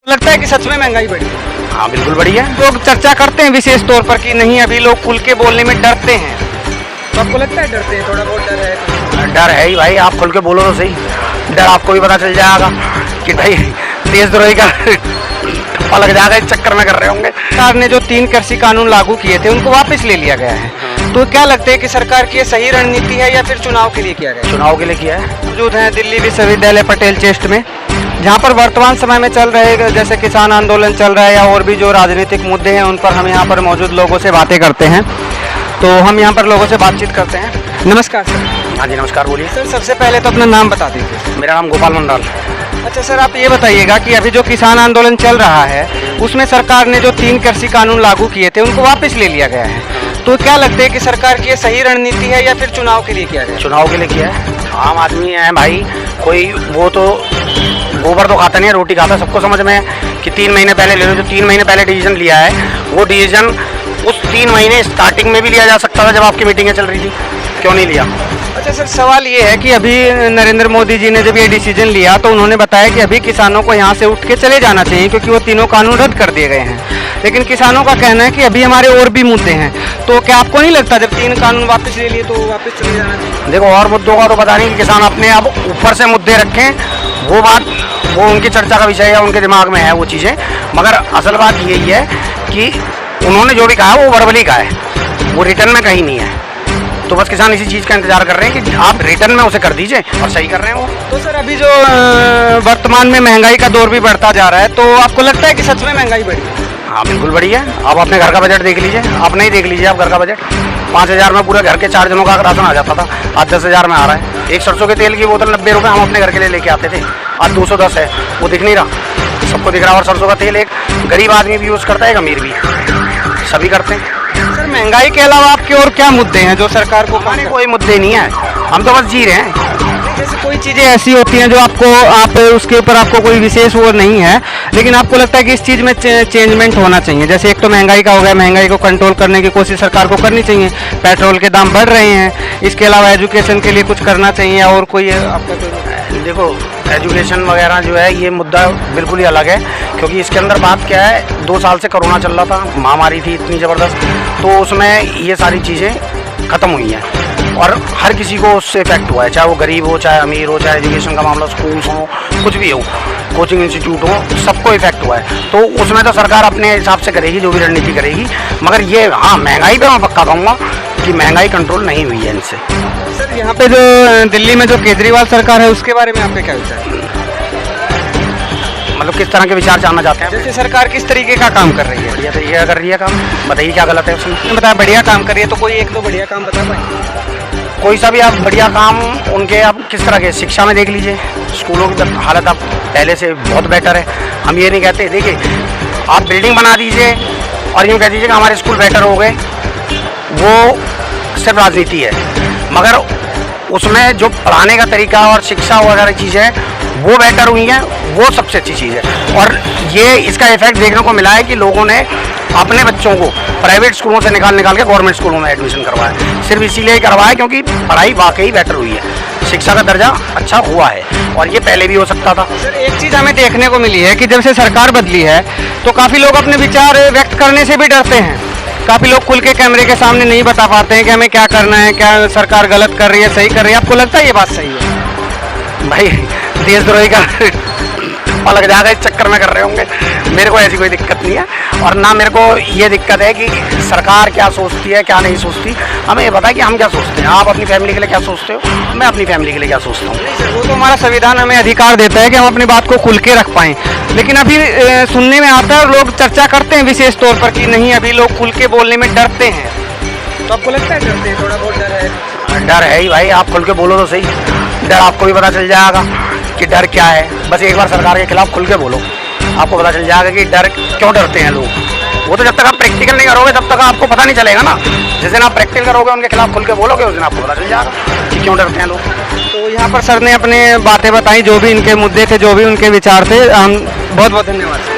लगता है कि सच में महंगाई बढ़ी है? हाँ बिल्कुल बढ़ी है। लोग चर्चा करते हैं विशेष तौर पर कि नहीं अभी लोग खुल के बोलने में डरते हैं, तो आपको लगता है डरते हैं? थोड़ा बहुत डर है? डर है ही भाई, आप खुल के बोलो तो सही, डर आपको भी पता चल जाएगा कि भाई देशद्रोही का ठप्पा लग जाएगा, इस चक्कर में कर रहे होंगे। सरकार ने जो 3 कृषि कानून लागू किए थे उनको वापस ले लिया गया है, तो क्या लगता है कि सरकार की ये सही रणनीति है या फिर चुनाव के लिए किया गया? चुनाव के लिए किया है। मौजूद हैं दिल्ली विश्वविद्यालय पटेल चेस्ट में, जहाँ पर वर्तमान समय में चल रहे जैसे किसान आंदोलन चल रहा है या और भी जो राजनीतिक मुद्दे हैं उन पर हम यहाँ पर मौजूद लोगों से बातें करते हैं। तो हम यहाँ पर लोगों से बातचीत करते हैं। नमस्कार सर। हाँ जी नमस्कार, बोलिए। सर सबसे पहले तो अपना नाम बता दीजिए। मेरा नाम गोपाल मंडल। अच्छा सर, आप ये बताइएगा कि अभी जो किसान आंदोलन चल रहा है उसमें सरकार ने जो 3 कृषि कानून लागू किए थे उनको वापस ले लिया गया है, तो क्या लगता है कि सरकार की ये सही रणनीति है या फिर चुनाव के लिए किया गया? चुनाव के लिए किया है। आम आदमी है भाई, कोई वो तो गोबर तो खाता नहीं है, रोटी खाता है। सबको समझ में है कि 3 महीने पहले ले लो, जो 3 महीने पहले डिसीजन लिया है वो डिसीजन उस 3 महीने स्टार्टिंग में भी लिया जा सकता था जब आपकी मीटिंगें चल रही थी, क्यों नहीं लिया? अच्छा सर, सवाल ये है कि अभी नरेंद्र मोदी जी ने जब ये डिसीजन लिया तो उन्होंने बताया कि अभी किसानों को यहाँ से उठ के चले जाना चाहिए क्योंकि वो तीनों कानून रद्द कर दिए गए हैं, लेकिन किसानों का कहना है कि अभी हमारे और भी मुद्दे हैं। तो क्या आपको नहीं लगता जब 3 कानून वापस ले लिए तो वापस चले जाना चाहिए? देखो, और मुद्दों का तो पता नहीं, किसान अपने अब ऊपर से मुद्दे रखें, वो बात वो उनकी चर्चा का विषय है, उनके दिमाग में है वो चीज़ें, मगर असल बात यही है कि उन्होंने जो भी कहा वो वर्बली कहा है, वो रिटर्न में कहीं नहीं है। तो बस किसान इसी चीज़ का इंतजार कर रहे हैं कि आप रिटर्न में उसे कर दीजिए, और सही कर रहे हैं वो। तो सर अभी जो वर्तमान में महंगाई का दौर भी बढ़ता जा रहा है, तो आपको लगता है कि सच में महंगाई बढ़ी है? हाँ बिल्कुल बढ़ी है। आप अपने घर का बजट देख लीजिए, अपने ही देख लीजिए आप घर का बजट। 5,000 में पूरे घर के 4 जनों का राशन आ जाता था, आज 10,000 में आ रहा है। एक सरसों के तेल की बोतल 90 रुपये हम अपने घर के लिए लेके आते थे, आज 210 है, वो दिख नहीं रहा, सबको दिख रहा है। और सरसों का तेल एक गरीब आदमी भी यूज़ करता है, एक अमीर भी, सभी करते हैं। सर महंगाई के अलावा आपके और क्या मुद्दे हैं जो सरकार को? हमारे कोई मुद्दे नहीं है, हम तो बस जी रहे हैं। जैसे कोई चीज़ें ऐसी होती हैं जो आप उसके ऊपर आपको कोई विशेष वो नहीं है, लेकिन आपको लगता है कि इस चीज़ में चेंजमेंट होना चाहिए। जैसे एक तो महंगाई का हो गया, महंगाई को कंट्रोल करने की कोशिश सरकार को करनी चाहिए, पेट्रोल के दाम बढ़ रहे हैं, इसके अलावा एजुकेशन के लिए कुछ करना चाहिए, और कोई आपका कोई? देखो, एजुकेशन वगैरह जो है ये मुद्दा बिल्कुल ही अलग है, क्योंकि इसके अंदर बात क्या है, 2 साल से कोरोना चल रहा था, महामारी थी इतनी ज़बरदस्त, तो उसमें ये सारी चीज़ें ख़त्म हुई हैं और हर किसी को उससे इफेक्ट हुआ है, चाहे वो गरीब हो, चाहे अमीर हो, चाहे एजुकेशन का मामला, स्कूल्स हो, कुछ भी हो, कोचिंग इंस्टीट्यूट हो, सबको इफेक्ट हुआ है। तो उसमें तो सरकार अपने हिसाब से करेगी, जो भी रणनीति करेगी, मगर ये हाँ, महंगाई पे मैं पक्का कहूँगा कि महंगाई कंट्रोल नहीं हुई है इनसे। सर यहाँ पे जो दिल्ली में जो केजरीवाल सरकार है उसके बारे में आपके क्या विचार है? मतलब किस तरह के विचार जानना चाहते हैं? जैसे सरकार किस तरीके का काम कर रही है? बढ़िया तरीके का कर रही है काम, बताइए क्या गलत है उसमें? बताया बढ़िया काम कर रही है, तो कोई 1-2 बढ़िया काम बता पाएंगे? कोई सा भी आप बढ़िया काम उनके, आप किस तरह के, शिक्षा में देख लीजिए, स्कूलों की हालत अब पहले से बहुत बेटर है। हम ये नहीं कहते, देखिए आप बिल्डिंग बना दीजिए और यूँ कह दीजिए कि हमारे स्कूल बेटर हो गए, वो सिर्फ राजनीति है, मगर उसमें जो पढ़ाने का तरीका और शिक्षा वगैरह चीज़ें वो बेटर हुई हैं, वो सबसे अच्छी चीज़ है। और ये इसका इफेक्ट देखने को मिला है कि लोगों ने अपने बच्चों को प्राइवेट स्कूलों से निकाल के गवर्नमेंट स्कूलों में एडमिशन करवाया, सिर्फ इसीलिए करवाया क्योंकि पढ़ाई वाकई बेटर हुई है, शिक्षा का दर्जा अच्छा हुआ है, और ये पहले भी हो सकता था। सर एक चीज़ हमें देखने को मिली है कि जब से सरकार बदली है तो काफ़ी लोग अपने विचार व्यक्त करने से भी डरते हैं, काफ़ी लोग खुल के कैमरे के सामने नहीं बता पाते हैं कि हमें क्या करना है, क्या सरकार गलत कर रही है, सही कर रही है। आपको लगता है ये बात सही है? भाई देशद्रोही का ठप्पा लग जाएगा, इस चक्कर में कर रहे होंगे। मेरे को ऐसी कोई दिक्कत नहीं है, और ना मेरे को ये दिक्कत है कि सरकार क्या सोचती है क्या नहीं सोचती। हमें ये पता है कि हम क्या सोचते हैं, आप अपनी फैमिली के लिए क्या सोचते हो, मैं अपनी फैमिली के लिए क्या सोचता हूँ। नहीं सर, वो तो हमारा संविधान हमें अधिकार देता है कि हम अपनी बात को खुल के रख पाएँ, लेकिन अभी सुनने में आता है और लोग चर्चा करते हैं विशेष तौर पर कि नहीं अभी लोग खुल के बोलने में डरते हैं, तो आपको लगता है डरते हैं? थोड़ा बहुत डर है? डर है ही भाई, आप खुल के बोलो तो सही, डर आपको भी पता चल जाएगा कि डर क्या है। बस एक बार सरकार के खिलाफ खुल के बोलो, आपको पता चल जाएगा कि डर क्यों डरते हैं लोग। वो तो जब तक आप प्रैक्टिकल नहीं करोगे तब तक आपको पता नहीं चलेगा ना। जिस दिन आप प्रैक्टिकल करोगे, उनके खिलाफ खुल के बोलोगे, उस दिन आपको पता चल जाएगा कि क्यों डरते हैं लोग। तो यहाँ पर सर ने अपने बातें बताई, जो भी इनके मुद्दे थे, जो भी उनके विचार थे। हम बहुत बहुत धन्यवाद।